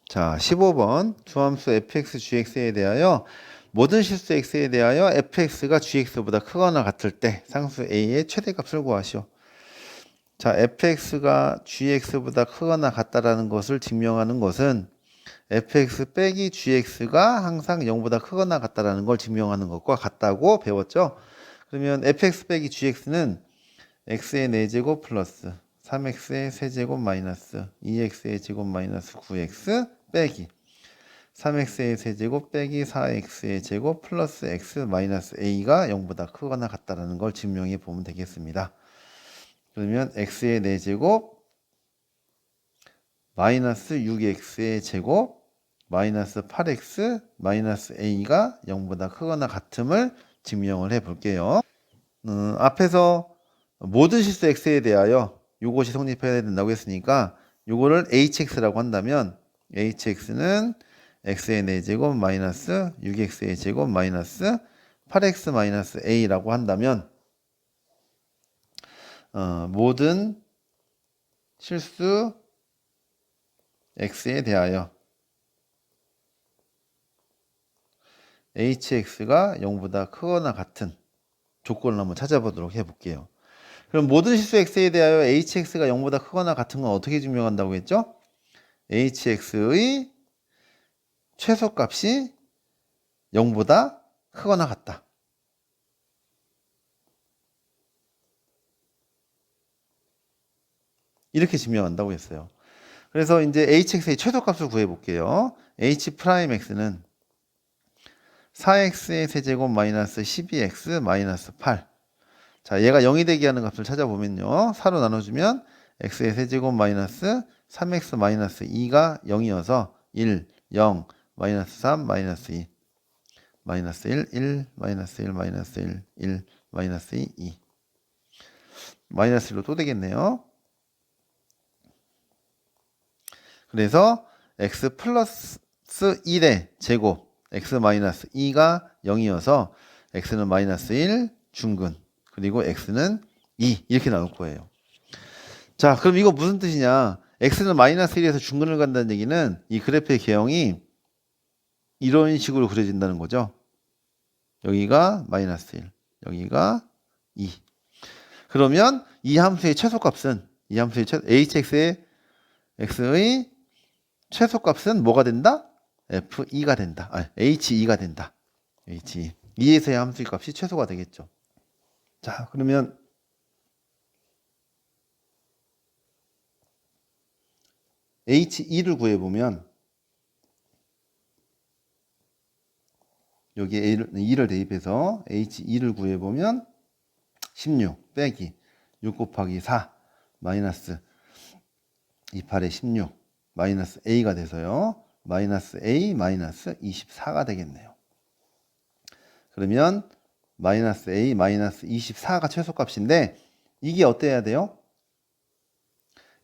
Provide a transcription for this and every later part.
자, 15번 주함수 fx, gx에 대하여 모든 실수 x에 대하여 fx가 gx보다 크거나 같을 때 상수 a의 최대값을 구하시오. 자, fx가 gx보다 크거나 같다라는 것을 증명하는 것은 fx 빼기 gx가 항상 0보다 크거나 같다라는 걸 증명하는 것과 같다고 배웠죠. 그러면 fx 빼기 gx는 x의 4제곱 플러스 3x의 세제곱 마이너스 2x의 제곱 마이너스 9x 빼기 3x의 세제곱 빼기 4x의 제곱 플러스 x 마이너스 a가 0보다 크거나 같다는 걸 증명해 보면 되겠습니다. 그러면 x의 4제곱 마이너스 6x의 제곱 마이너스 8x 마이너스 a가 0보다 크거나 같음을 증명을 해 볼게요. 앞에서 모든 실수 x에 대하여 이것이 성립해야 된다고 했으니까 이거를 hx라고 한다면 hx는 x의 4제곱 마이너스 6x의 제곱 마이너스 8x 마이너스 a라고 한다면 모든 실수 x에 대하여 hx가 0보다 크거나 같은 조건을 한번 찾아보도록 해볼게요. 그럼 모든 실수 x에 대하여 hx가 0보다 크거나 같은 건 어떻게 증명한다고 했죠? hx의 최소값이 0보다 크거나 같다. 이렇게 증명한다고 했어요. 그래서 이제 hx의 최소값을 구해볼게요. h'x는 4x의 세제곱 마이너스 12x 마이너스 8. 자, 얘가 0이 되게 하는 값을 찾아보면요. 4로 나눠주면 x의 세제곱 마이너스 3x 마이너스 2가 0이어서 1, 0, 마이너스 3, 마이너스 2, 마이너스 1, 1, 마이너스 1, 마이너스 1, 1, 마이너스 2, 2. 마이너스 1로 또 되겠네요. 그래서 x 플러스 1의 제곱, x 마이너스 2가 0이어서 x는 마이너스 1, 중근, 그리고 x는 2 이렇게 나올 거예요. 자, 그럼 이거 무슨 뜻이냐? x는 마이너스 1에서 중근을 간다는 얘기는 이 그래프의 개형이 이런 식으로 그려진다는 거죠. 여기가 마이너스 1, 여기가 2. 그러면 이 함수의 최소값은 hx의 x의 최소값은 뭐가 된다? f2가 된다. h2가 된다. h2. 2에서의 함수의 값이 최소가 되겠죠. 자, 그러면 h2를 구해보면 여기에 2를 대입해서 h2를 구해보면 16 빼기 6 곱하기 4 마이너스 28에 16 마이너스 a가 돼서요. 마이너스 a 마이너스 24가 되겠네요. 그러면 마이너스 a 마이너스 24가 최소값인데 이게 어때야 돼요?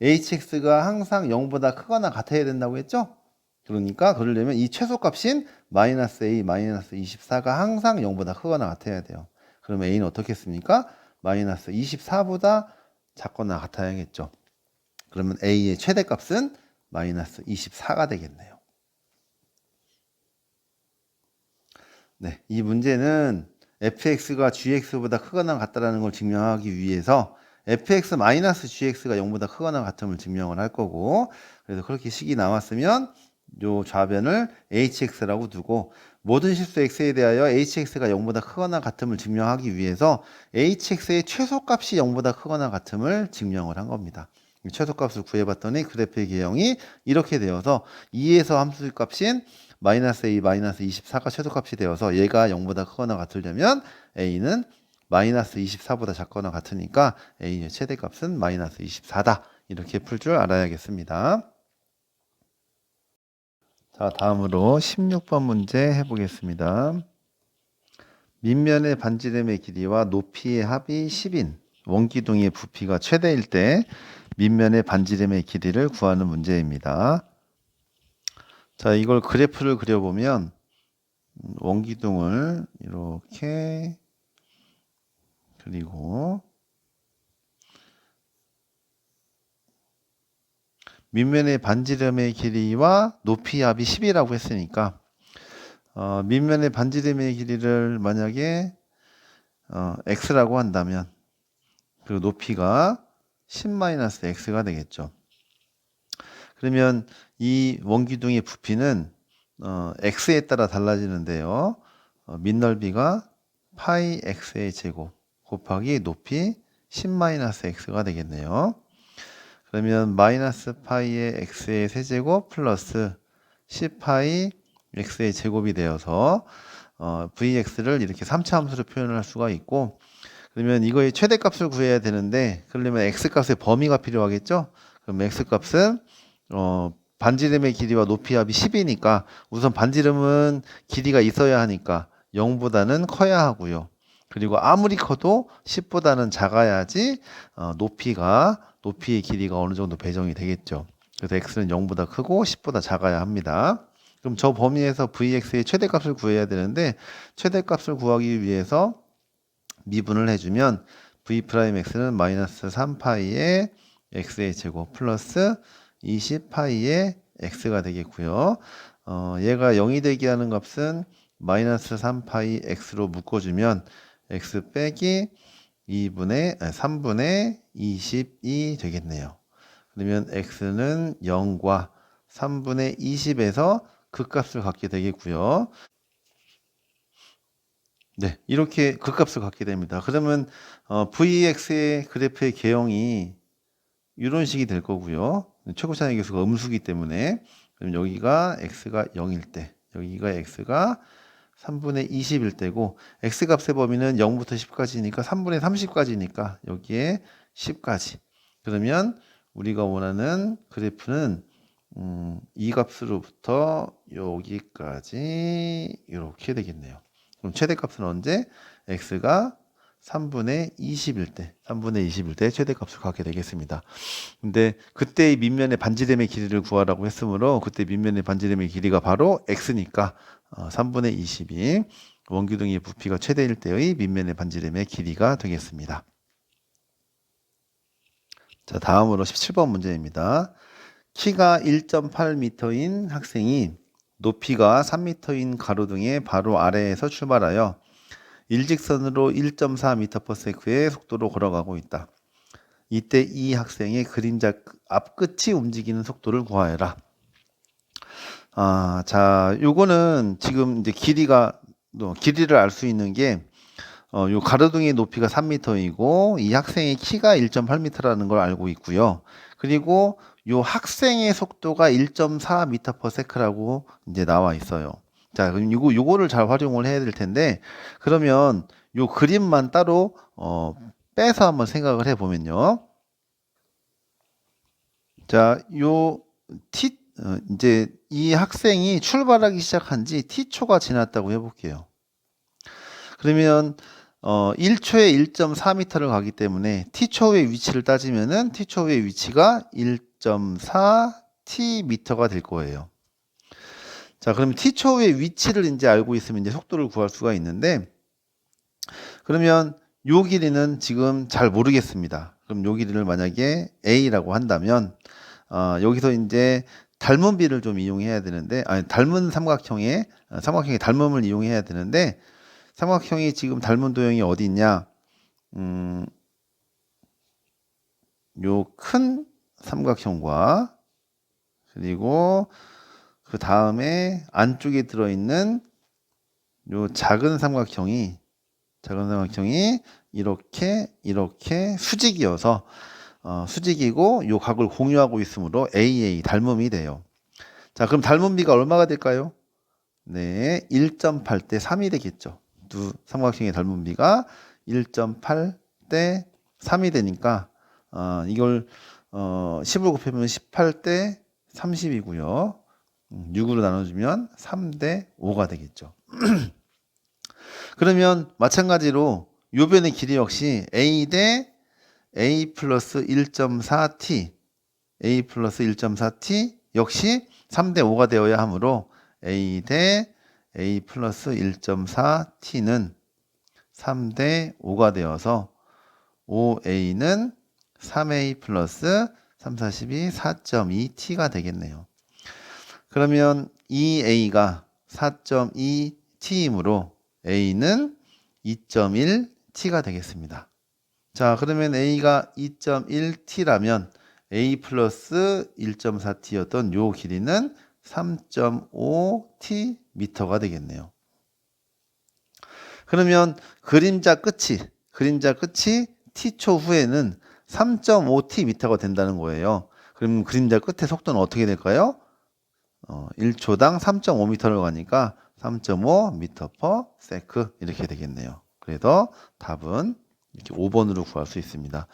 hx가 항상 0보다 크거나 같아야 된다고 했죠? 그러니까 그러려면 이 최소값인 마이너스 a 마이너스 24가 항상 0보다 크거나 같아야 돼요. 그러면 a는 어떻겠습니까? 마이너스 24보다 작거나 같아야겠죠. 그러면 a의 최대값은 마이너스 24가 되겠네요. 네, 이 문제는 fx가 gx보다 크거나 같다는 걸 증명하기 위해서 fx-gx가 0보다 크거나 같음을 증명을 할 거고, 그래서 그렇게 식이 나왔으면 요 좌변을 hx라고 두고 모든 실수 x에 대하여 hx가 0보다 크거나 같음을 증명하기 위해서 hx의 최소값이 0보다 크거나 같음을 증명을 한 겁니다. 최소값을 구해봤더니 그래프의 개형이 이렇게 되어서 2에서 함수의 값인 마이너스 a 마이너스 24가 최소값이 되어서 얘가 0보다 크거나 같으려면 a는 마이너스 24보다 작거나 같으니까 a의 최대값은 마이너스 24다. 이렇게 풀 줄 알아야겠습니다. 자, 다음으로 16번 문제 해보겠습니다. 밑면의 반지름의 길이와 높이의 합이 10인 원기둥의 부피가 최대일 때 밑면의 반지름의 길이를 구하는 문제입니다. 자, 이걸 그래프를 그려보면 원기둥을 이렇게 그리고 밑면의 반지름의 길이와 높이 합이 10이라고 했으니까 밑면의 반지름의 길이를 만약에 x라고 한다면 그리고 높이가 10-x가 되겠죠. 그러면 이 원기둥의 부피는 x에 따라 달라지는데요. 밑넓이가 파이 x의 제곱 곱하기 높이 10-x가 되겠네요. 그러면 마이너스 파이의 x의 세제곱 플러스 10파이 x의 제곱이 되어서 vx를 이렇게 3차 함수로 표현을 할 수가 있고, 그러면 이거의 최대값을 구해야 되는데 그러려면 x값의 범위가 필요하겠죠. 그럼 x값은 반지름의 길이와 높이 합이 10이니까 우선 반지름은 길이가 있어야 하니까 0보다는 커야 하고요. 그리고 아무리 커도 10보다는 작아야지 높이의 길이가 어느 정도 배정이 되겠죠. 그래서 x는 0보다 크고 10보다 작아야 합니다. 그럼 저 범위에서 vx의 최대값을 구해야 되는데 최대값을 구하기 위해서 미분을 해주면 v'x는 마이너스 3파이의 x의 제곱 플러스 20파이의 x가 되겠고요. 얘가 0이 되게 하는 값은 마이너스 3파이 x로 묶어주면 x 빼기 3분의 22 되겠네요. 그러면 x는 0과 3분의 20에서 극값을 갖게 되겠고요. 네, 이렇게 극값을 갖게 됩니다. 그러면 vx의 그래프의 개형이 이런 식이 될 거고요. 최고차의 계수가 음수기 때문에 그럼 여기가 x가 0일 때, 여기가 x가 3분의 20일 때고 x값의 범위는 0부터 10까지니까 3분의 30까지니까 여기에 10까지. 그러면 우리가 원하는 그래프는 이 값으로부터 여기까지 이렇게 되겠네요. 그럼 최대값은 언제? x가 3분의 20일 때 최대값을 갖게 되겠습니다. 근데 그때의 밑면의 반지름의 길이를 구하라고 했으므로 그때 밑면의 반지름의 길이가 바로 x니까 3분의 20이 원기둥의 부피가 최대일 때의 밑면의 반지름의 길이가 되겠습니다. 자, 다음으로 17번 문제입니다. 키가 1.8m인 학생이 높이가 3m인 가로등의 바로 아래에서 출발하여 일직선으로 1.4m/s의 속도로 걸어가고 있다. 이때 이 학생의 그림자 앞끝이 움직이는 속도를 구하여라. 자, 요거는 지금 이제 길이를 알 수 있는 게 요 가로등의 높이가 3m이고 이 학생의 키가 1.8m라는 걸 알고 있고요. 그리고 요 학생의 속도가 1.4m/s라고 이제 나와 있어요. 자, 그럼 요거를 잘 활용을 해야 될 텐데, 그러면 요 그림만 따로 빼서 한번 생각을 해 보면요. 자, 이제 이 학생이 출발하기 시작한 지 t초가 지났다고 해 볼게요. 그러면 1초에 1.4m를 가기 때문에 t초의 위치를 따지면은 t초의 위치가 1.4tm가 될 거예요. 자, 그러면 t초의 위치를 이제 알고 있으면 이제 속도를 구할 수가 있는데, 그러면 요 길이는 지금 잘 모르겠습니다. 그럼 요 길이를 만약에 a라고 한다면 여기서 이제 닮은 비를 좀 이용해야 되는데, 닮은 삼각형의 닮음을 이용해야 되는데, 삼각형이 지금 닮은 도형이 어디 있냐? 요 큰 삼각형과 그리고 그 다음에 안쪽에 들어있는 요 작은 삼각형이 이렇게 수직이어서 수직이고 요 각을 공유하고 있으므로 AA 닮음이 돼요. 자, 그럼 닮음비가 얼마가 될까요? 네, 1.8대 3이 되겠죠. 두 삼각형의 닮음비가 1.8대 3이 되니까 이걸 10을 곱하면 18대 30이고요. 6으로 나눠주면 3대 5가 되겠죠. 그러면 마찬가지로 요 변의 길이 역시 a 대 a 플러스 1.4t 역시 3대 5가 되어야 하므로 a 대 a 플러스 1.4t는 3대 5가 되어서 5a는 3a 플러스 3, 4, 12, 4.2t가 되겠네요. 그러면 이 a가 4.2t이므로 a는 2.1t가 되겠습니다. 자, 그러면 a가 2.1t라면 a 플러스 1.4t였던 요 길이는 3.5t 미터가 되겠네요. 그러면 그림자 끝이 t초 후에는 3.5t 미터가 된다는 거예요. 그럼 그림자 끝의 속도는 어떻게 될까요? 1초당 3.5m를 가니까 3.5m/s 이렇게 되겠네요. 그래서 답은 이렇게 5번으로 구할 수 있습니다.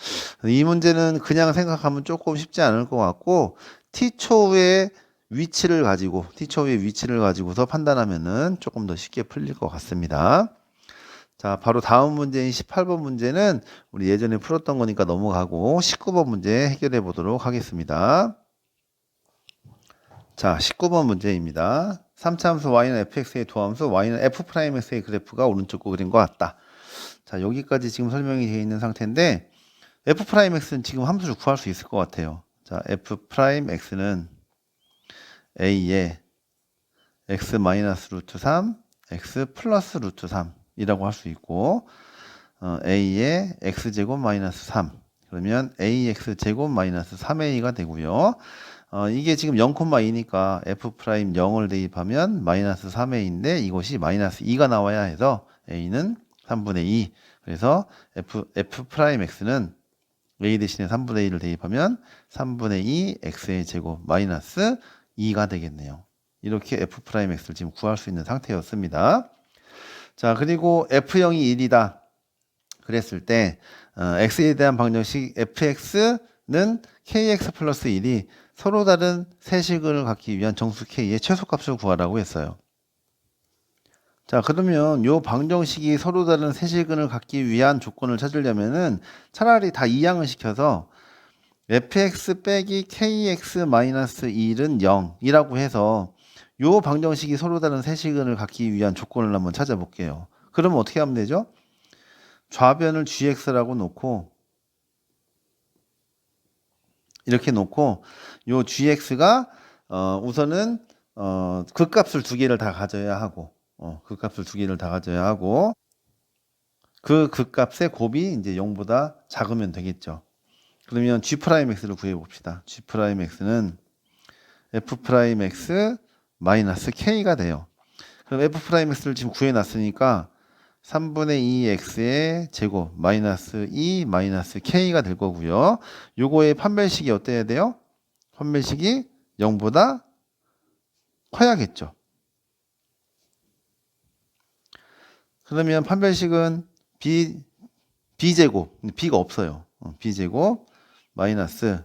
이 문제는 그냥 생각하면 조금 쉽지 않을 것 같고 t초의 위치를 가지고서 판단하면은 조금 더 쉽게 풀릴 것 같습니다. 자, 바로 다음 문제인 18번 문제는 우리 예전에 풀었던 거니까 넘어가고 19번 문제 해결해 보도록 하겠습니다. 자, 19번 문제입니다. 3차 함수 y는 fx의 도함수 y는 f'x의 그래프가 오른쪽 그림과 같다. 자, 여기까지 지금 설명이 되어 있는 상태인데 f'x는 지금 함수를 구할 수 있을 것 같아요. 자, f'x는 a의 x 마이너스 루트 3, x 플러스 루트 3 이라고 할 수 있고 a의 x제곱 마이너스 3 그러면 ax제곱 마이너스 3a가 되고요. 이게 지금 0,2니까 f'0을 대입하면 마이너스 3a인데 이것이 마이너스 2가 나와야 해서 a는 3분의 2 그래서 f'x는 a 대신에 3분의 2를 대입하면 3분의 2 x의 제곱 마이너스 2가 되겠네요. 이렇게 f'x를 지금 구할 수 있는 상태였습니다. 자, 그리고 f'이 1이다 그랬을 때 x에 대한 방정식 fx는 kx 플러스 1이 서로 다른 세식을 갖기 위한 정수 k의 최소값을 구하라고 했어요. 자, 그러면 요 방정식이 서로 다른 세식을 갖기 위한 조건을 찾으려면은 차라리 다 이항을 시켜서 fx 빼기 kx 마이너스 1은 0이라고 해서 요 방정식이 서로 다른 세식을 갖기 위한 조건을 한번 찾아볼게요. 그러면 어떻게 하면 되죠? 좌변을 gx라고 놓고 이렇게 놓고 요 gx가 우선은 극값을 두 개를 다 가져야 하고 그 극값의 곱이 이제 0보다 작으면 되겠죠. 그러면 g'x를 구해 봅시다. g'x는 f'x 마이너스 k가 돼요. 그럼 f'x를 지금 구해 놨으니까 3분의 2x의 제곱 마이너스 2 마이너스 k가 될 거고요. 요거의 판별식이 어때야 돼요? 판별식이 0보다 커야겠죠. 그러면 판별식은 b제곱, b가 없어요. b제곱 마이너스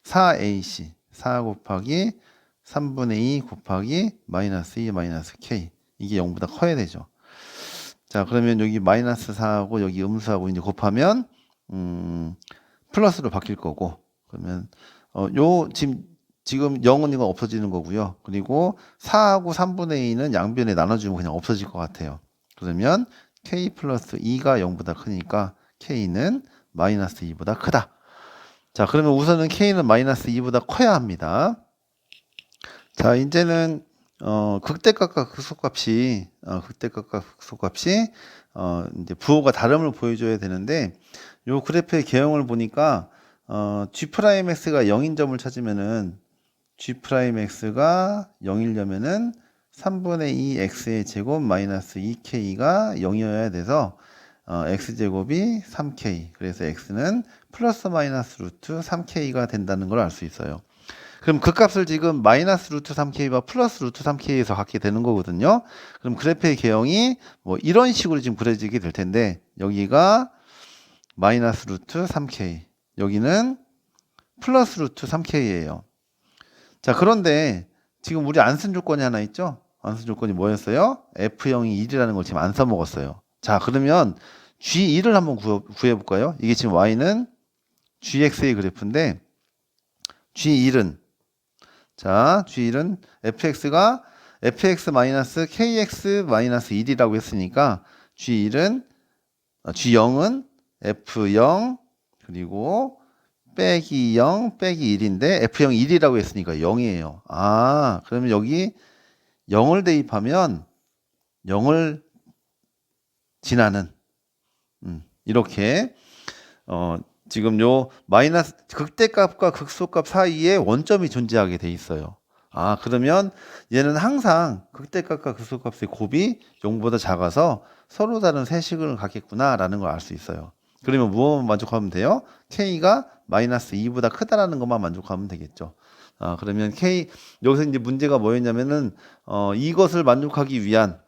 4ac 4 곱하기 3분의 2 곱하기 마이너스 2 마이너스 k 이게 0보다 커야 되죠. 자, 그러면 여기 마이너스 4하고 여기 음수하고 이제 곱하면 플러스로 바뀔 거고 그러면 요 지금 0은 이거 없어지는 거고요. 그리고 4하고 3분의 2는 양변에 나눠주면 그냥 없어질 것 같아요. 그러면 k 플러스 2가 0보다 크니까 k는 마이너스 2보다 크다. 자, 그러면 우선은 k는 마이너스 2보다 커야 합니다. 자, 이제는 극대값과 극소값이 이제 부호가 다름을 보여줘야 되는데 요 그래프의 개형을 보니까 g'x가 0인 점을 찾으면은 g'x가 0이려면은 3분의 2 x의 제곱 마이너스 2k가 0이어야 돼서 x제곱이 3k 그래서 x는 플러스 마이너스 루트 3k가 된다는 걸 알 수 있어요. 그럼 그 값을 지금 마이너스 루트 3k와 플러스 루트 3k에서 갖게 되는 거거든요. 그럼 그래프의 개형이 뭐 이런 식으로 지금 그려지게 될 텐데 여기가 마이너스 루트 3k 여기는 플러스 루트 3k예요. 자, 그런데 지금 우리 안 쓴 조건이 하나 있죠? 안 쓴 조건이 뭐였어요? f0이 1이라는 걸 지금 안 써먹었어요. 자, 그러면 g1을 한번 구해볼까요? 이게 지금 y는 gx의 그래프인데 g1은 자, g1은 fx가 fx 마이너스 kx 마이너스 1이라고 했으니까 g0은 f0 그리고 빼기 0 빼기 1인데 F0 1이라고 했으니까 0이에요. 아, 그러면 여기 0을 대입하면 0을 지나는 이렇게 지금 요 마이너스 극대값과 극소값 사이에 원점이 존재하게 돼 있어요. 아, 그러면 얘는 항상 극대값과 극소값의 곱이 0보다 작아서 서로 다른 세식을 갖겠구나라는 걸 알 수 있어요. 그러면 무엇만 만족하면 돼요? K가 마이너스 2보다 크다라는 것만 만족하면 되겠죠. 그러면 여기서 이제 문제가 뭐였냐면은, 이것을 만족하기 위한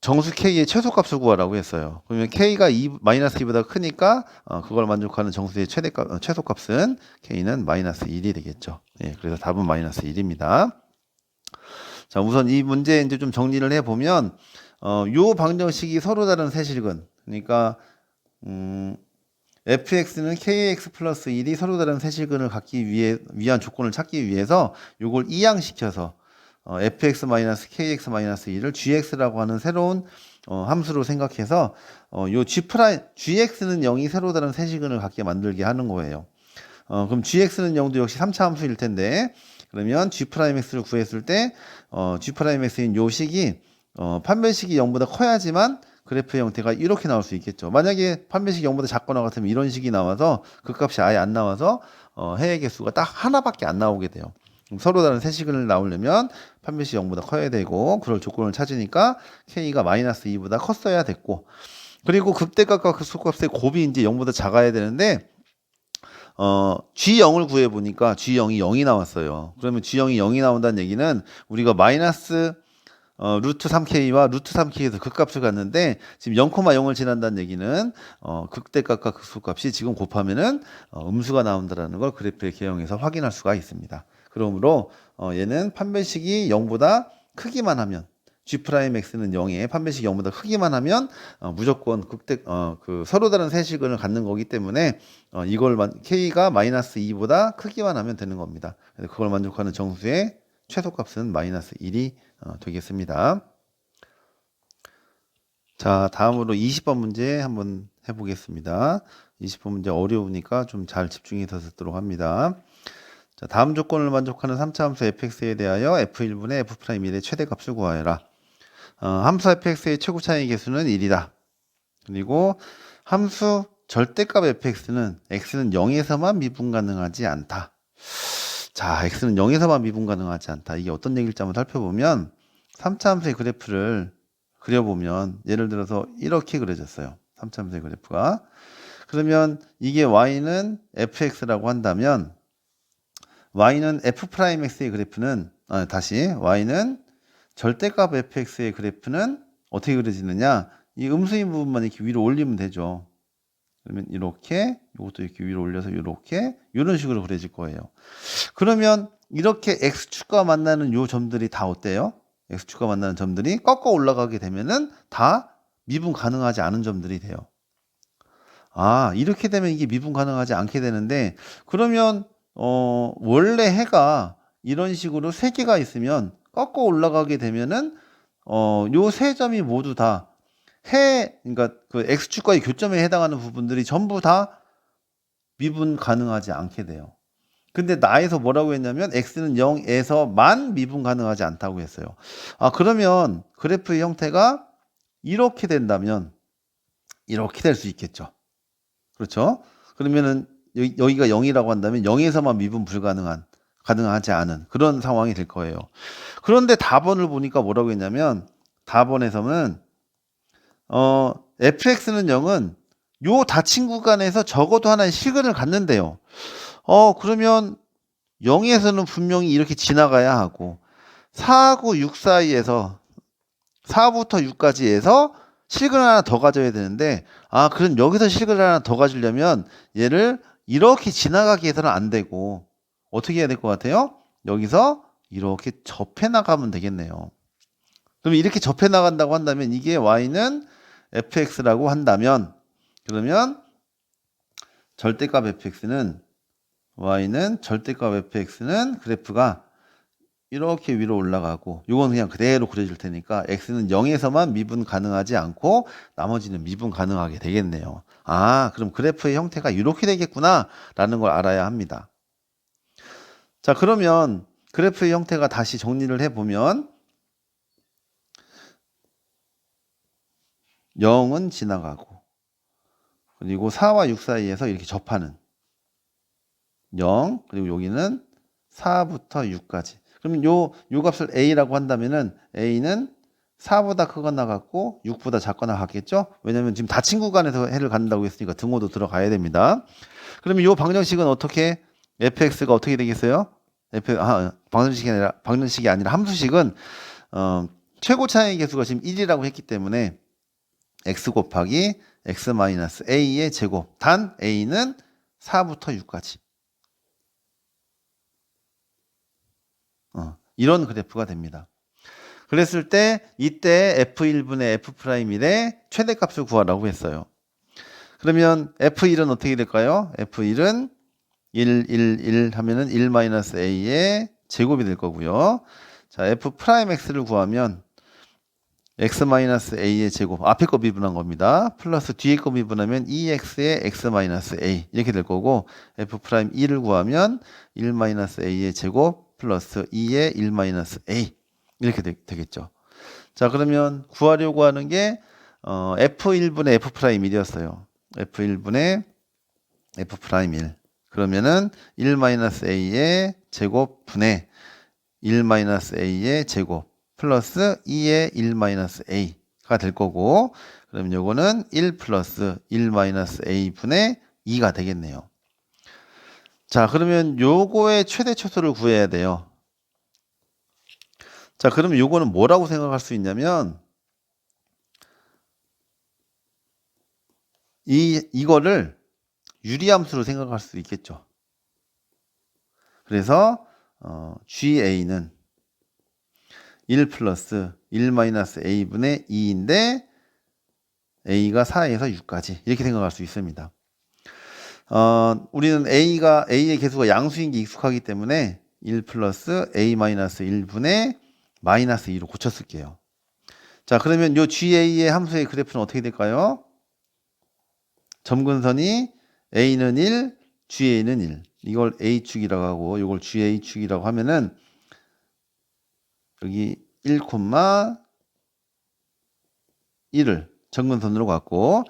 정수 K의 최소값을 구하라고 했어요. 그러면 K가 마이너스 2보다 크니까, 그걸 만족하는 정수의 최소값은 K는 마이너스 1이 되겠죠. 예, 그래서 답은 마이너스 1입니다. 자, 우선 이 문제 이제 좀 정리를 해보면, 요 방정식이 서로 다른 세실근, 그러니까, fx는 kx 플러스 1이 서로 다른 세실근을 갖기 위한 조건을 찾기 위해서 요걸 이항시켜서 fx 마이너스 kx 마이너스 1을 gx라고 하는 새로운 함수로 생각해서 요 gx는 0이 서로 다른 세실근을 갖게 만들게 하는 거예요. 그럼 gx는 0도 역시 3차 함수일 텐데, 그러면 g'x를 구했을 때 g'x인 요 식이 판별식이 0보다 커야지만 그래프의 형태가 이렇게 나올 수 있겠죠. 만약에 판별식이 0보다 작거나 같으면 이런 식이 나와서 그 값이 아예 안 나와서 해의 개수가 딱 하나밖에 안 나오게 돼요. 서로 다른 세식을 나오려면 판별식이 0보다 커야 되고, 그럴 조건을 찾으니까 K가 마이너스 2보다 컸어야 됐고, 그리고 극대값과 극소값의 곱이 이제 0보다 작아야 되는데, G0을 구해보니까 G0이 0이 나왔어요. 그러면 G0이 0이 나온다는 얘기는 우리가 마이너스 루트 3K와 루트 3K에서 극값을 갖는데, 지금 0,0을 지난다는 얘기는 극대값과 극소값이 지금 곱하면은 음수가 나온다라는 걸 그래프의 개형에서 확인할 수가 있습니다. 그러므로 얘는 판별식이 0보다 크기만 하면, G'X는 0에 판별식이 0보다 크기만 하면 무조건 서로 다른 세식을 갖는 거기 때문에 K가 마이너스 2보다 크기만 하면 되는 겁니다. 그걸 만족하는 정수의 최소값은 마이너스 1이 되겠습니다. 자, 다음으로 20번 문제 한번 해보겠습니다. 20번 문제 어려우니까 좀 잘 집중해서 듣도록 합니다. 자, 다음 조건을 만족하는 3차 함수 fx에 대하여 f1분의 f'1의 최대값을 구하여라. 함수 fx의 최고 차이 개수는 1이다. 그리고 함수 절대값 fx는 x는 0에서만 미분 가능하지 않다. 자, x는 0에서만 미분 가능하지 않다. 이게 어떤 얘기일지 한번 살펴보면, 3차 함수의 그래프를 그려보면 예를 들어서 이렇게 그려졌어요. 3차 함수의 그래프가. 그러면 이게 y는 fx라고 한다면 y는 f'x의 그래프는 y는 절대값 fx의 그래프는 어떻게 그려지느냐? 이 음수인 부분만 이렇게 위로 올리면 되죠. 그러면 이렇게, 이것도 이렇게 위로 올려서 이렇게, 이런 식으로 그려질 거예요. 그러면 이렇게 x축과 만나는 요 점들이 다 어때요? x축과 만나는 점들이 꺾어 올라가게 되면은 다 미분 가능하지 않은 점들이 돼요. 이렇게 되면 이게 미분 가능하지 않게 되는데, 그러면 원래 해가 이런 식으로 세 개가 있으면 꺾어 올라가게 되면은 요 세 점이 모두 다 그러니까 그 x축과의 교점에 해당하는 부분들이 전부 다 미분 가능하지 않게 돼요. 근데 나에서 뭐라고 했냐면 x는 0에서만 미분 가능하지 않다고 했어요. 그러면 그래프의 형태가 이렇게 된다면 이렇게 될 수 있겠죠. 그렇죠? 그러면은 여기가 0이라고 한다면 0에서만 미분 가능하지 않은 그런 상황이 될 거예요. 그런데 답원을 보니까 뭐라고 했냐면, 답원에서는 fx는 0은 요 닫힌 구간에서 적어도 하나의 시근을 갖는데요. 그러면 0에서는 분명히 이렇게 지나가야 하고, 4하고 6 사이에서 4부터 6까지에서 실근을 하나 더 가져야 되는데, 그럼 여기서 실근을 하나 더 가지려면 얘를 이렇게 지나가게 해서는 안 되고 어떻게 해야 될 것 같아요? 여기서 이렇게 접해 나가면 되겠네요. 그럼 이렇게 접해 나간다고 한다면 이게 y는 fx라고 한다면, 그러면 절대값 fx는 y는 절대값 fx는 그래프가 이렇게 위로 올라가고 요건 그냥 그대로 그려줄 테니까 x는 0에서만 미분 가능하지 않고 나머지는 미분 가능하게 되겠네요. 아, 그럼 그래프의 형태가 이렇게 되겠구나 라는 걸 알아야 합니다. 자, 그러면 그래프의 형태가 다시 정리를 해보면 0은 지나가고 그리고 4와 6 사이에서 이렇게 접하는 0 그리고 여기는 4부터 6까지. 그러면 요 값을 a라고 한다면은 a는 4보다 크거나 같고 6보다 작거나 같겠죠? 왜냐면 지금 닫힌 구간에서 해를 갖는다고 했으니까 등호도 들어가야 됩니다. 그러면 요 방정식은 어떻게 fx가 어떻게 되겠어요? 방정식이 아니라 함수식은 최고 차이 계수가 지금 1이라고 했기 때문에 x 곱하기 x 마이너스 a의 제곱 단 a는 4부터 6까지. 이런 그래프가 됩니다. 그랬을 때 이때 f1분의 f'일의 최대값을 구하라고 했어요. 그러면 f1은 어떻게 될까요? f1은 1, 1, 1 하면은 1 마이너스 a의 제곱이 될 거고요. 자, f'x를 구하면 x 마이너스 a의 제곱 앞에 거 미분한 겁니다. 플러스 뒤에 거 미분하면 2x의 x 마이너스 a 이렇게 될 거고 f'1을 구하면 1 마이너스 a의 제곱 플러스 2의 1 마이너스 a 이렇게 되겠죠. 자, 그러면 구하려고 하는 게 f1분의 f'일이었어요. f1분의 f'일 그러면은 1 마이너스 a의 제곱 분의 1 마이너스 a의 제곱 플러스 2의 1 마이너스 a가 될 거고 그러면 요거는 1 플러스 1 마이너스 a 분의 2가 되겠네요. 자, 그러면 요거의 최대 초수를 구해야 돼요. 자, 그러면 요거는 뭐라고 생각할 수 있냐면 이거를 유리함수로 생각할 수 있겠죠. 그래서 GA는 1 플러스 1 마이너스 A분의 2인데 A가 4에서 6까지 이렇게 생각할 수 있습니다. 우리는 A의 개수가 양수인 게 익숙하기 때문에 1 플러스 A 마이너스 1분의 마이너스 2로 고쳐 쓸게요. 자, 그러면 요 GA의 함수의 그래프는 어떻게 될까요? 점근선이 A는 1, GA는 1. 이걸 A축이라고 하고 이걸 GA축이라고 하면은 여기 1, 1을 점근선으로 갖고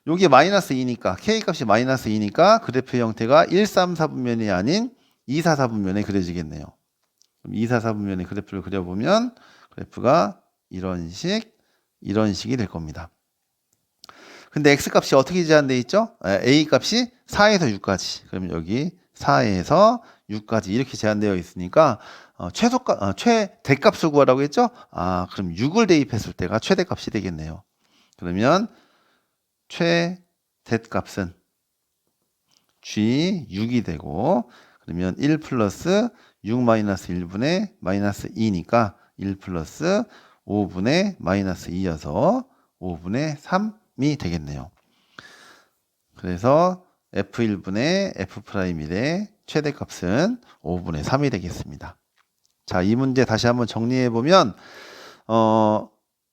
여기 마이너스 2니까 K값이 마이너스 2니까 그래프의 형태가 1, 3, 4분면이 아닌 2, 4, 4분면에 그려지겠네요. 그럼 2, 4, 4분면의 그래프를 그려보면 그래프가 이런 식이 될 겁니다. 근데 X값이 어떻게 제한되어 있죠? A값이 4에서 6까지. 그러면 여기 4에서 6까지 이렇게 제한되어 있으니까 최대값을 구하라고 했죠? 그럼 6을 대입했을 때가 최대값이 되겠네요. 그러면 최대값은 G6이 되고 그러면 1 플러스 6 마이너스 1분의 마이너스 2니까 1 플러스 5분의 마이너스 2여서 5분의 3이 되겠네요. 그래서 f1분의 f'일의 최대값은 5분의 3이 되겠습니다. 자, 이 문제 다시 한번 정리해 보면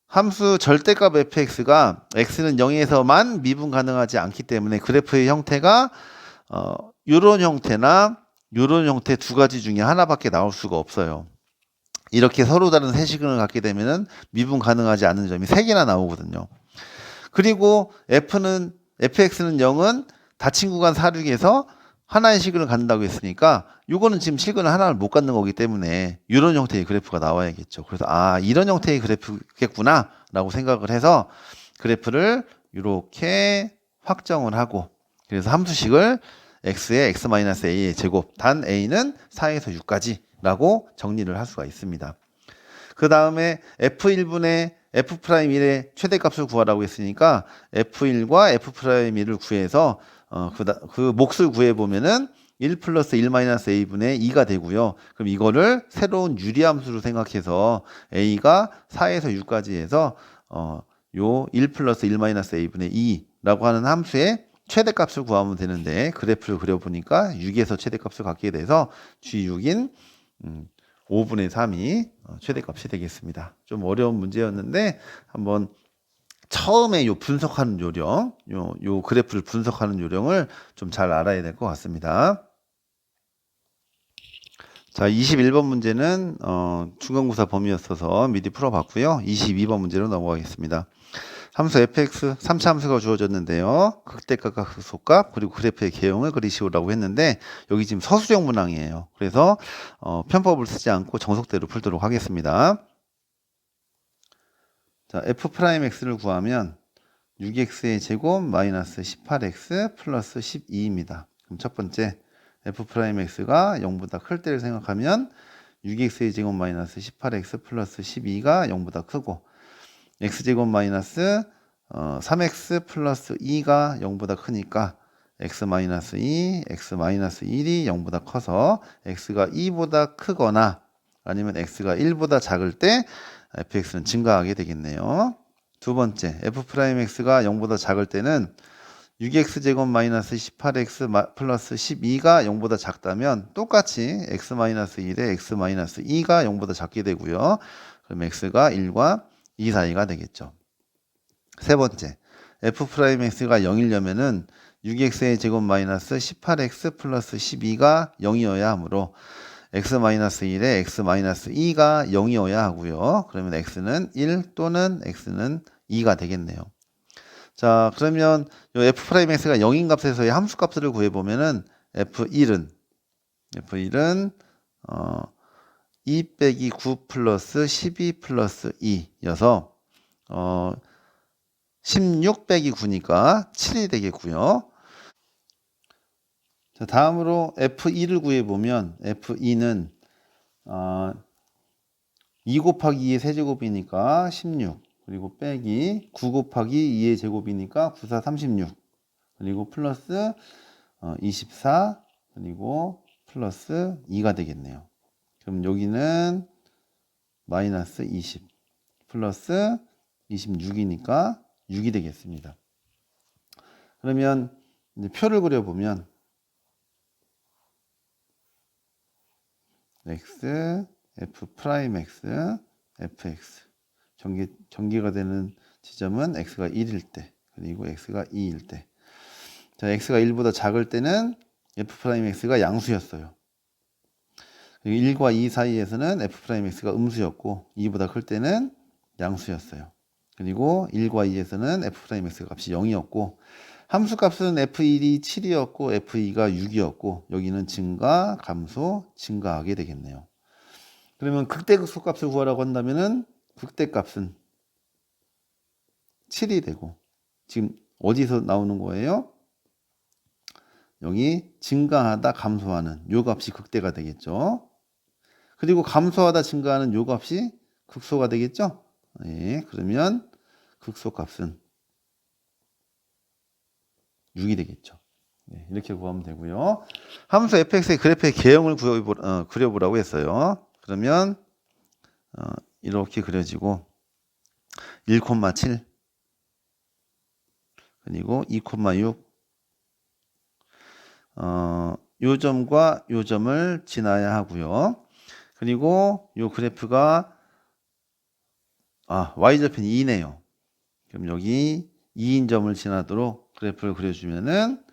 함수 절대값 fx가 x는 0에서만 미분 가능하지 않기 때문에 그래프의 형태가 요런 형태나 요런 형태 두 가지 중에 하나밖에 나올 수가 없어요. 이렇게 서로 다른 세 식을 갖게 되면은 미분 가능하지 않은 점이 3개나 나오거든요. 그리고 fx는 0은 닫힌 구간 4, 6에서 하나의 식을 갖는다고 했으니까 요거는 지금 식을 하나를 못 갖는 거기 때문에 이런 형태의 그래프가 나와야겠죠. 그래서 이런 형태의 그래프겠구나 라고 생각을 해서 그래프를 이렇게 확정을 하고 그래서 함수식을 x의 x-a의 제곱 단 a는 4에서 6까지 라고 정리를 할 수가 있습니다. 그 다음에 f1분의 f'일의 최대값을 구하라고 했으니까 f1과 f'일을 구해서 그 몫을 구해보면은 1 플러스 1 마이너스 a분의 2가 되고요. 그럼 이거를 새로운 유리함수로 생각해서 a가 4에서 6까지 해서 요 1 플러스 1 마이너스 a분의 2라고 하는 함수의 최대값을 구하면 되는데 그래프를 그려보니까 6에서 최대값을 갖게 돼서 G6인 5분의 3이 최대값이 되겠습니다. 좀 어려운 문제였는데 한번 처음에 요 분석하는 요령, 요 그래프를 분석하는 요령을 좀 잘 알아야 될 것 같습니다. 자, 21번 문제는 중간고사 범위였어서 미리 풀어봤고요. 22번 문제로 넘어가겠습니다. 함수 fx 3차 함수가 주어졌는데요. 극대값과 극소값 그리고 그래프의 개형을 그리시오라고 했는데 여기 지금 서술형 문항이에요. 그래서 편법을 쓰지 않고 정석대로 풀도록 하겠습니다. 자, f'x를 구하면 6x의 제곱 마이너스 18x 플러스 12입니다. 그럼 첫 번째 f'x가 0보다 클 때를 생각하면 6x의 제곱 마이너스 18x 플러스 12가 0보다 크고 x제곱 마이너스 3x 플러스 2가 0보다 크니까 x 마이너스 2, x 마이너스 1이 0보다 커서 x가 2보다 크거나 아니면 x가 1보다 작을 때 fx는 증가하게 되겠네요. 두 번째, f'x가 0보다 작을 때는 6x제곱 마이너스 18x 플러스 12가 0보다 작다면 똑같이 x 마이너스 1에 x 마이너스 2가 0보다 작게 되고요. 그럼 x가 1과 2 사이가 되겠죠. 세 번째, f'x가 0이려면은 6x의 제곱 마이너스 18x 플러스 12가 0이어야 하므로 x-1에 x-2가 0이어야 하고요. 그러면 x는 1 또는 x는 2가 되겠네요. 자, 그러면 요 f'x가 0인 값에서의 함수값을 구해보면은 f1은 2 빼기 9 플러스 12 플러스 2여서 16 빼기 9니까 7이 되겠고요. 자, 다음으로 f2를 구해보면 f2는 2 곱하기 2의 세제곱이니까 16 그리고 빼기 9 곱하기 2의 제곱이니까 9, 4, 36 그리고 플러스 24 그리고 플러스 2가 되겠네요. 그럼 여기는 마이너스 20 플러스 26이니까 6이 되겠습니다. 그러면 이제 표를 그려보면 x, f'x, fx 전개가 되는 지점은 x가 1일 때 그리고 x가 2일 때. 자, x가 1보다 작을 때는 f'x가 양수였어요. 1과 2 사이에서는 f'x가 음수였고 2보다 클 때는 양수였어요. 그리고 1과 2에서는 f'x 값이 0이었고 함수값은 f1이 7이었고 f2가 6이었고 여기는 증가, 감소, 증가하게 되겠네요. 그러면 극대극소값을 구하라고 한다면은 극대값은 7이 되고 지금 어디서 나오는 거예요? 여기 증가하다 감소하는 요 값이 극대가 되겠죠. 그리고 감소하다 증가하는 요 값이 극소가 되겠죠. 예, 그러면 극소값은 6이 되겠죠. 네, 이렇게 구하면 되고요. 함수 fx의 그래프의 개형을 그려보라고 했어요. 그러면 이렇게 그려지고 1,7 그리고 2,6 요 점과 요 점을 지나야 하고요. 그리고 요 그래프가 y절편 2네요. 그럼 여기 2인 점을 지나도록 그래프를 그려주면은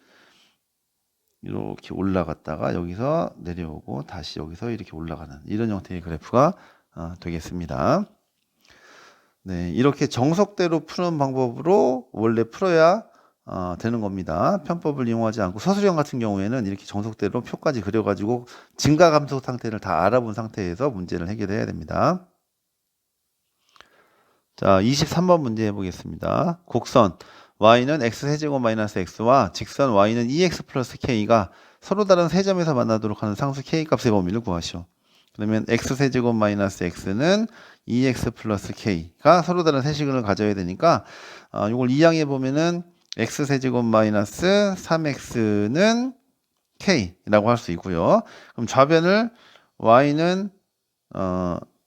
이렇게 올라갔다가 여기서 내려오고 다시 여기서 이렇게 올라가는 이런 형태의 그래프가 되겠습니다. 네, 이렇게 정석대로 푸는 방법으로 원래 풀어야 되는 겁니다. 편법을 이용하지 않고 서술형 같은 경우에는 이렇게 정석대로 표까지 그려가지고 증가 감소 상태를 다 알아본 상태에서 문제를 해결해야 됩니다. 자, 23번 문제 해보겠습니다. 곡선 y는 x세제곱 마이너스 x와 직선 y는 2x 플러스 k가 서로 다른 세 점에서 만나도록 하는 상수 k 값의 범위를 구하시오. 그러면 x세제곱 마이너스 x는 2x 플러스 k가 서로 다른 세시근을 가져야 되니까 이걸 이항해 보면은 x세제곱 마이너스 3x는 k라고 할 수 있고요. 그럼 좌변을 y는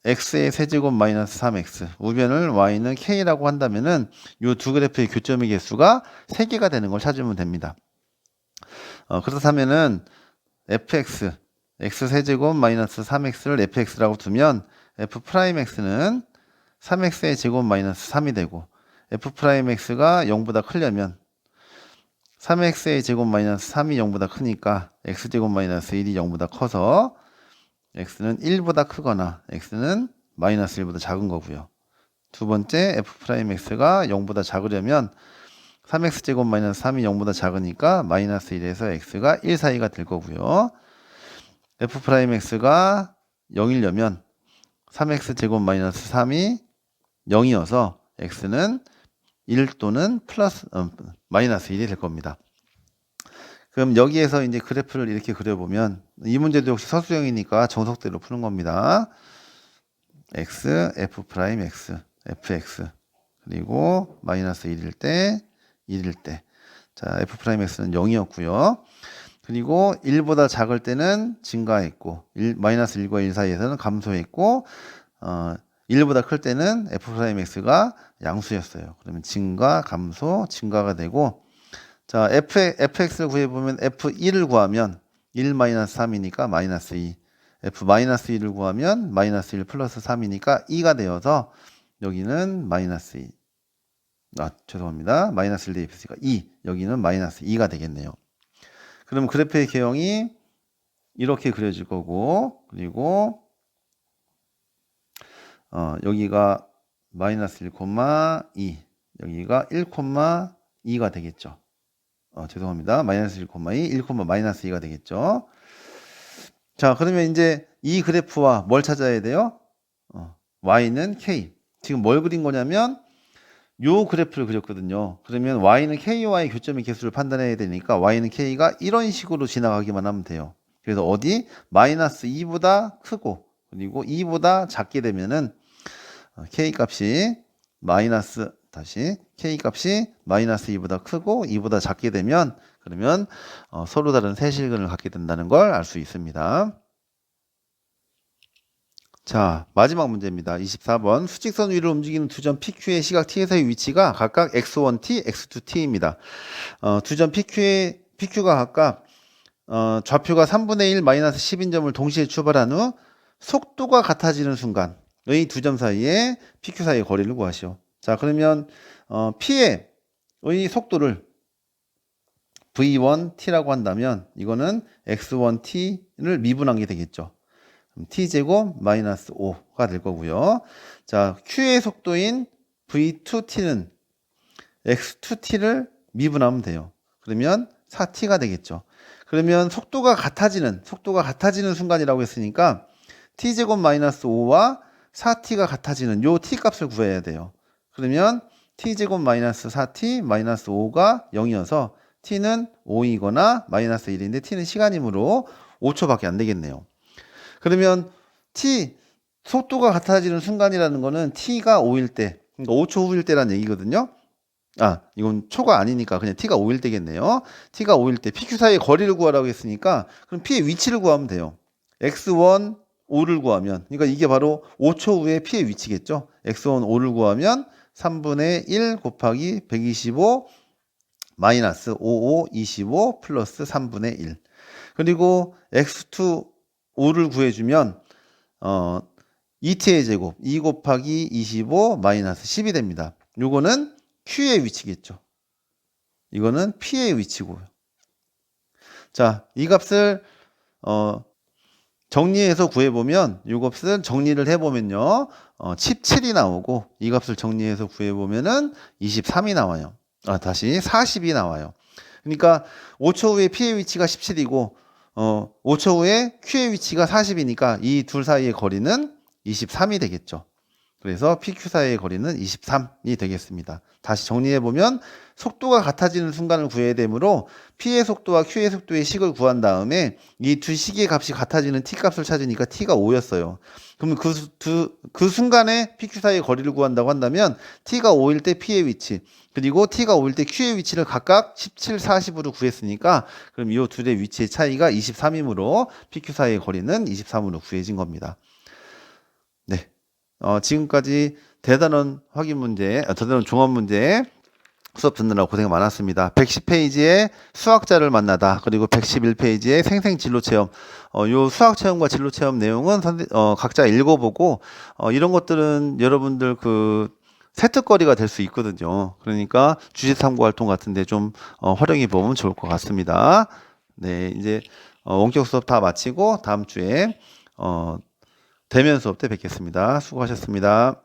x의 세제곱 마이너스 3x, 우변을 y는 k라고 한다면은 이 두 그래프의 교점의 개수가 3개가 되는 걸 찾으면 됩니다. 그렇다면은 fx x세제곱 마이너스 3x를 fx라고 두면 f'x는 3x의 제곱 마이너스 3이 되고 f'x가 0보다 크려면 3x의 제곱 마이너스 3이 0보다 크니까 x제곱 마이너스 1이 0보다 커서 x는 1보다 크거나 x는 마이너스 1보다 작은 거고요. 두 번째 f'x가 0보다 작으려면 3x제곱 마이너스 3이 0보다 작으니까 마이너스 1에서 x가 1 사이가 될 거고요. f'x가 0이려면 3x제곱 마이너스 3이 0이어서 x는 1 또는 마이너스 1이 될 겁니다. 그럼 여기에서 이제 그래프를 이렇게 그려보면 이 문제도 역시 서술형이니까 정석대로 푸는 겁니다. x, f'x, fx 그리고 마이너스 1일 때 1일 때 자, f'x는 0이었고요. 그리고 1보다 작을 때는 증가했고 마이너스 1과 1 사이에서는 감소했고 1보다 클 때는 f'x가 양수였어요. 그러면 증가, 감소, 증가가 되고 자, fx를 구해보면 f1을 구하면 1-3이니까 마이너스 2 f-1을 구하면 마이너스 1 플러스 3이니까 2가 되어서 여기는 마이너스 2 죄송합니다. 마이너스 1 대입했으니까 2 여기는 마이너스 2가 되겠네요. 그럼 그래프의 개형이 이렇게 그려질 거고 그리고 여기가 마이너스 1,2 여기가 1,2가 되겠죠. 죄송합니다. 마이너스 1,2 1, 마이너스 2가 되겠죠. 자, 그러면 이제 이 그래프와 뭘 찾아야 돼요? y는 k. 지금 뭘 그린 거냐면 요 그래프를 그렸거든요. 그러면 y는 k와의 교점의 개수를 판단해야 되니까 y는 k가 이런 식으로 지나가기만 하면 돼요. 그래서 어디? 마이너스 2보다 크고 그리고 2보다 작게 되면은 k 값이 k 값이 마이너스 2보다 크고 2보다 작게 되면 그러면 서로 다른 세실근을 갖게 된다는 걸 알 수 있습니다. 자, 마지막 문제입니다. 24번. 수직선 위를 움직이는 두 점 PQ의 시각 T에서의 위치가 각각 x1t, x2t입니다. 두 점 PQ가 각각 좌표가 3분의 1 마이너스 10인 점을 동시에 출발한 후 속도가 같아지는 순간의 두 점 사이에 PQ 사이의 거리를 구하시오. 자, 그러면 P의 속도를 V1t라고 한다면 이거는 x1t를 미분한 게 되겠죠. t제곱 마이너스 5가 될 거고요. 자, Q의 속도인 V2t는 x2t를 미분하면 돼요. 그러면 4t가 되겠죠. 그러면 속도가 같아지는 순간이라고 했으니까 t제곱 마이너스 5와 4t가 같아지는 요 t 값을 구해야 돼요. 그러면 t제곱 마이너스 4t 마이너스 5가 0이어서 t는 5이거나 마이너스 1인데 t는 시간이므로 5초밖에 안 되겠네요. 그러면 속도가 같아지는 순간이라는 거는 t가 5일 때, 그러니까 5초 후일 때라는 얘기거든요. 이건 초가 아니니까 그냥 t가 5일 때겠네요. t가 5일 때 PQ 사이의 거리를 구하라고 했으니까 그럼 P의 위치를 구하면 돼요. x1, 5를 구하면, 그러니까 이게 바로 5초 후에 P의 위치겠죠. x1, 5를 구하면 3분의 1 곱하기 125 마이너스 55, 25 플러스 3분의 1. 그리고 x2, 5를 구해주면 2t의 제곱 2 곱하기 25 마이너스 10이 됩니다. 요거는 Q의 위치겠죠. 이거는 P의 위치고요. 자, 이 값을 정리해서 구해보면 이 값을 정리를 해보면요 17이 나오고 이 값을 정리해서 구해보면은 23이 나와요. 다시 40이 나와요. 그러니까 5초 후에 P의 위치가 17이고 5초 후에 Q의 위치가 40이니까 이 둘 사이의 거리는 23이 되겠죠. 그래서 PQ 사이의 거리는 23이 되겠습니다. 다시 정리해보면 속도가 같아지는 순간을 구해야 되므로 P의 속도와 Q의 속도의 식을 구한 다음에 이 두 식의 값이 같아지는 T 값을 찾으니까 T가 5였어요. 그러면 그 순간에 PQ 사이의 거리를 구한다고 한다면 T가 5일 때 P의 위치 그리고 T가 5일 때 Q의 위치를 각각 17, 40으로 구했으니까 그럼 이 둘의 위치의 차이가 23이므로 PQ 사이의 거리는 23으로 구해진 겁니다. 네. 지금까지 대단원 확인 문제, 대단원 종합 문제 수업 듣느라 고생 많았습니다. 110페이지에 수학자를 만나다, 그리고 111페이지에 생생진로체험. 요 수학체험과 진로체험 내용은 각자 읽어보고, 이런 것들은 여러분들 그 세특거리가 될 수 있거든요. 그러니까 주제탐구활동 같은데 좀 활용해 보면 좋을 것 같습니다. 네, 이제 원격 수업 다 마치고 다음 주에 대면 수업 때 뵙겠습니다. 수고하셨습니다.